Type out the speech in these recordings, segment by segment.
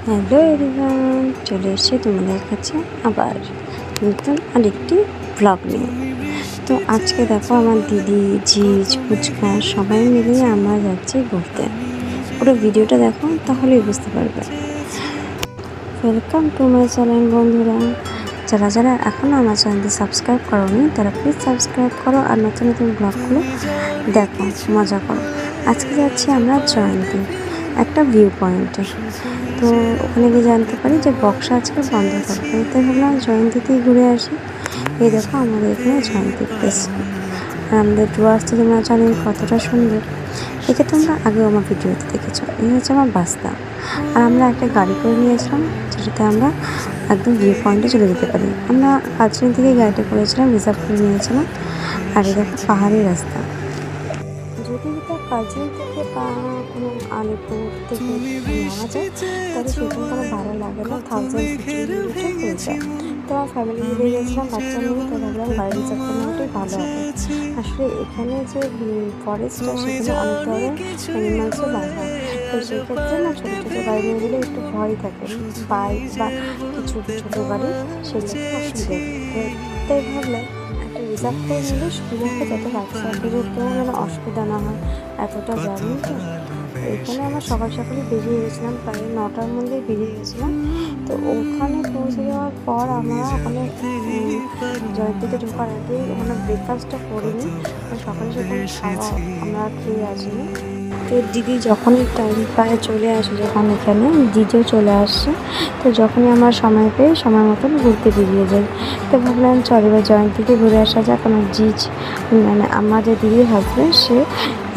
Hello everyone, চলে এসেছি তোমাদের কাছে আবার নতুন আরেকটি ব্লগ নিয়ে। তো আজকে দেখো আমার দিদি, জিজ, ফুচকা সবাই মিলিয়ে আমরা যাচ্ছি ঘুরতে। পুরো ভিডিওটা দেখো, তাহলেই বুঝতে পারবে। ওয়েলকাম টু মাই চ্যানেল বন্ধুরা। যারা যারা এখনও আমার চ্যানেলটি সাবস্ক্রাইব করোনি তারা প্লিজ সাবস্ক্রাইব করো আর নতুন নতুন ব্লগগুলো দেখো, মজা করো। আজকে যাচ্ছি আমরা জয়ন্তী, একটা ভিউ পয়েন্টে। তো ওখানে গিয়ে জানতে পারি যে বক্সা আজকে বন্ধ থাকবে, তাই ভাবলাম জয়ন্তীতেই ঘুরে আসি। এই দেখো আমাদের এখানে জয়ন্তী প্লেস, আর আমাদের ডুয়ার্স তো তোমরা জানি কতটা সুন্দর। একে তোমরা আগেও আমার ভিডিওতে দেখেছো। এই হচ্ছে আমার বাস্তা, আর আমরা একটা গাড়ি করে নিয়েছিলাম যেটাতে আমরা একদম ভিউ পয়েন্টে চলে যেতে পারি। আমরা কালচিনি থেকে গাড়িটা করেছিলাম, রিজার্ভ করে নিয়েছিলাম। আর এই দেখো পাহাড়ি রাস্তা। যদি এটা কালচিনি থেকে বা কোনো আলিপুর থেকে নেওয়া যায় তাহলে সেখানে কোনো ভাড়া লাগে না, 1050 হয়ে যায়। তো আমার ফ্যামিলি মিলে গেছিলাম, বাচ্চা নিয়ে, তো ভাবলাম গাড়ি রিজার্ভ করে নেওয়াটাই ভালো হবে। আসলে এখানে যে ফরেস্টটা সেখানে অনেক ধরনের অ্যানিমালসও বার হয়, তো সেক্ষেত্রে না ছোটো ছোটো গাড়ি নিয়ে গেলে একটু ভয় থাকে, বাইক বা কিছু ছোটো গাড়ি সেগুলো অসুবিধা থাকে। তাই ভাবলাম একটা রিজার্ভ করে নিলে সুবিধা হবে, যাতে বাচ্চাদেরও কেউ যেন অসুবিধা না হয়। এতটা জার্নি তো এখানে আমরা সকাল সকালে বেরিয়ে গেছিলাম, প্রায় 9টার মধ্যেই বেরিয়ে গেছিলাম। তো ওখানে পৌঁছে যাওয়ার পর আমরা ওখানে জয়ন্তীতে ঢোকার আগে ওখানে ব্রেকফাস্টটা করিনি, সকালে সেখানে খাওয়া আমরা খেয়ে আসিনি। তো দিদি যখনই টাইম পায় চলে আসে, যখন এখানে জিজও চলে আসছে, তো যখনই আমার সময় পেয়ে সময় মতন ঘুরতে বেরিয়ে যাই। তো ভাবলাম চল এবার জয়ন্তীতে ঘুরে আসা যাক। আমার জিজ মানে আমাদের দিদির হাজব্যান্ড, সে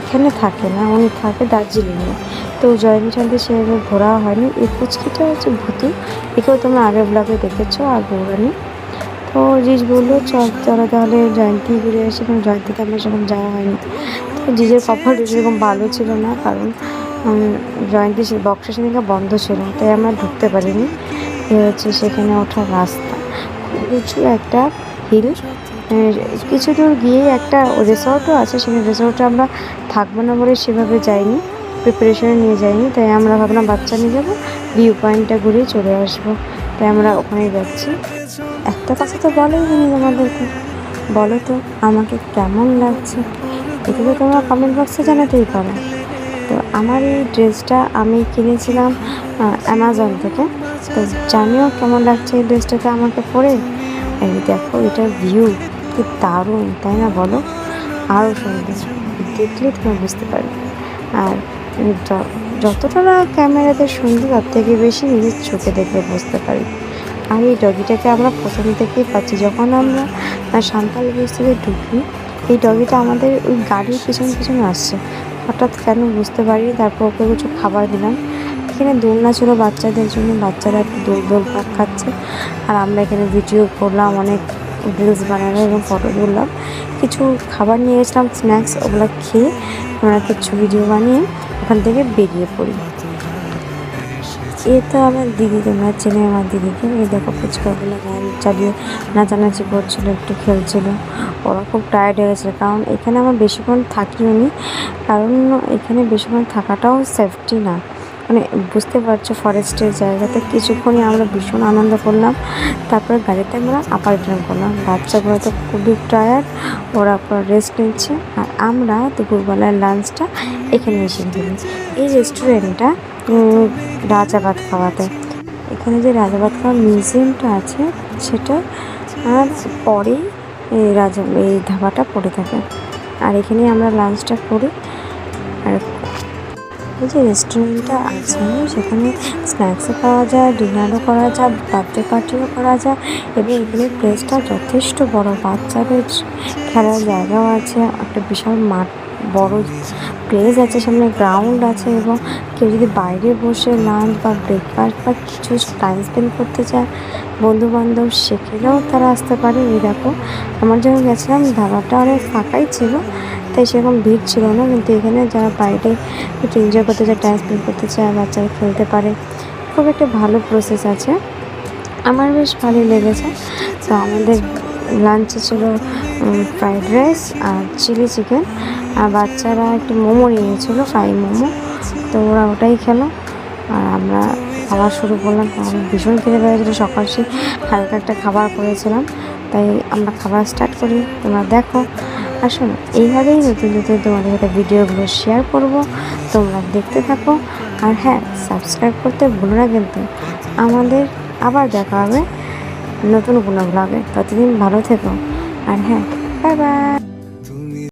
এখানে থাকে না, উনি থাকে দার্জিলিংয়ে। তো জয়ন্তী সেভাবে ঘোরা হয়নি। এই পুচকিটা হচ্ছে ভূতু, একেও তোমরা আগের ব্লগে দেখেছো, আর গৌরানি। তো জিজ বললো চলো তাহলে জয়ন্তী ঘুরে আসি, কারণ জয়ন্তীতে আমার সেরকম যাওয়া হয়নি। তো জিজের কপালটা সেরকম ভালো ছিল না, কারণ জয়ন্তী সে বক্সা সেদিনকে বন্ধ ছিল, তাই আমরা ঢুকতে পারিনি। এ হচ্ছে সেখানে ওঠার রাস্তা, উঁচু একটা হিল। কিছু দূর গিয়ে একটা রিসর্টও আছে, সেখানে রিসর্টে আমরা থাকবো না বলে সেভাবে যাইনি, প্রিপারেশনে নিয়ে যাইনি। তাই আমরা ভাবলাম বাচ্চা নিয়ে যাবো, ভিউ পয়েন্টটা ঘুরে চলে আসবো, তাই আমরা ওখানে যাচ্ছি। একটা কথা তো বলাই হয়নি তোমাদেরকে, বলো তো আমাকে কেমন লাগছে, এটা তো তোমরা কমেন্ট বক্সে জানাতেই পারো। তো আমার এই ড্রেসটা আমি কিনেছিলাম অ্যামাজন থেকে, তো জানিও কেমন লাগছে এই ড্রেসটাতে আমাকে পরে। এই দেখো এটার ভিউ কি দারুণ, তাই না বলো? আরও সুন্দর, দেখলে তোমরা বুঝতে পারবে। আর যতটা না ক্যামেরাতে সুন্দর, তার থেকে বেশি নিজের চোখে দেখলে বুঝতে পারি। আর এই ডগিটাকে আমরা প্রথম থেকেই পাচ্ছি, যখন আমরা সান্তাল ব্রিজ থেকে ঢুকি এই ডগিটা আমাদের ওই গাড়ির পিছনে পিছনে আসছে। হঠাৎ কেন বুঝতে পারি, তারপর ওকে কিছু খাবার দিলাম। এখানে দোলনা ছিল বাচ্চাদের জন্য, বাচ্চারা একটু দোল পাক খাচ্ছে, আর আমরা এখানে ভিডিও করলাম, অনেক রিলস বানালাম এবং ফটো তুললাম। কিছু খাবার নিয়ে গেছিলাম স্ন্যাক্স, ওগুলো খেয়ে আমরা কিছু ভিডিও বানিয়ে ওখান থেকে বেরিয়ে পড়ি। এ তো আমার দিদি, তোমরা চেনে আমার দিদিকে। এই দেখো ফুচকাগুলো গান চালিয়ে নাচানাচি করছিলো, একটু খেলছিলো। ওরা খুব টায়ার্ড হয়ে গেছিলো, কারণ এখানে আমার বেশিক্ষণ থাকিও নি, কারণ এখানে বেশিক্ষণ থাকাটাও সেফটি না। মানে বুঝতে পারছো, ফরেস্টের জায়গাতে কিছুক্ষণই আমরা ভীষণ আনন্দ করলাম, তারপরে গাড়িতে আমরা আবার রিটার্ন করলাম। বাচ্চাগুলো তো খুবই টায়ার্ড, ওরা পর রেস্ট নিচ্ছে, আর আমরা দুপুরবেলার লাঞ্চটা এখানে এসে দিলাম। এই রেস্টুরেন্টটা রাজাবাদ খাওয়াতে, এখানে যে রাজাবাদ খাওয়ার মিউজিয়ামটা আছে সেটা আর পরেই এই ধাবাটা পড়ে থাকে, আর এখানে আমরা লাঞ্চটা করি। আর এই যে রেস্টুরেন্টটা আছে সেখানে স্ন্যাক্সও পাওয়া যায়, ডিনারও করা যায়, বার্থডে পার্টিও করা যায়, এবং এখানে প্লেসটা যথেষ্ট বড়, বাচ্চাদের খেলার জায়গাও আছে, একটা বিশাল মাঠ, বড় প্লেস আছে, সামনে গ্রাউন্ড আছে, এবং কেউ যদি বাইরে বসে লাঞ্চ বা ব্রেকফাস্ট বা কিছু টাইম স্পেন্ড করতে চায় বন্ধুবান্ধব, সেখানেও তারা আসতে পারে। এই দেখো আমার যখন গেছিলাম ধাবাটা অনেক ফাঁকাই ছিল, তাই সেরকম ভিড় ছিল না, কিন্তু এখানে যারা বাইরে একটু এনজয় করতে চায়, টাইম স্পেন্ড করতে চায়, বাচ্চারা খেলতে পারে, খুব একটা ভালো প্রসেস আছে, আমার বেশ ভালোই লেগেছে। তো আমাদের লাঞ্চে ছিল ফ্রাইড রাইস আর চিলি চিকেন, আর বাচ্চারা একটু মোমো নিয়েছিলো, ফ্রাই মোমো, তো ওরা ওটাই খেলো। আর আমরা খাবার শুরু করলাম, কারণ ভীষণ খেতে পেয়েছিলো। সকাল সেই হালকা একটা খাবার করেছিলাম, তাই আমরা খাবার স্টার্ট করি। তোমরা দেখো, আসো না, এইভাবেই নতুন নতুন তোমাদের সাথে ভিডিওগুলো শেয়ার করব, তোমরা দেখতে থাকো। আর হ্যাঁ, সাবস্ক্রাইব করতে ভুলো না কিন্তু। আমাদের আবার দেখা হবে নতুন কোনো ব্লগে, ততদিন ভালো থেকো। আর হ্যাঁ, বাই বাই।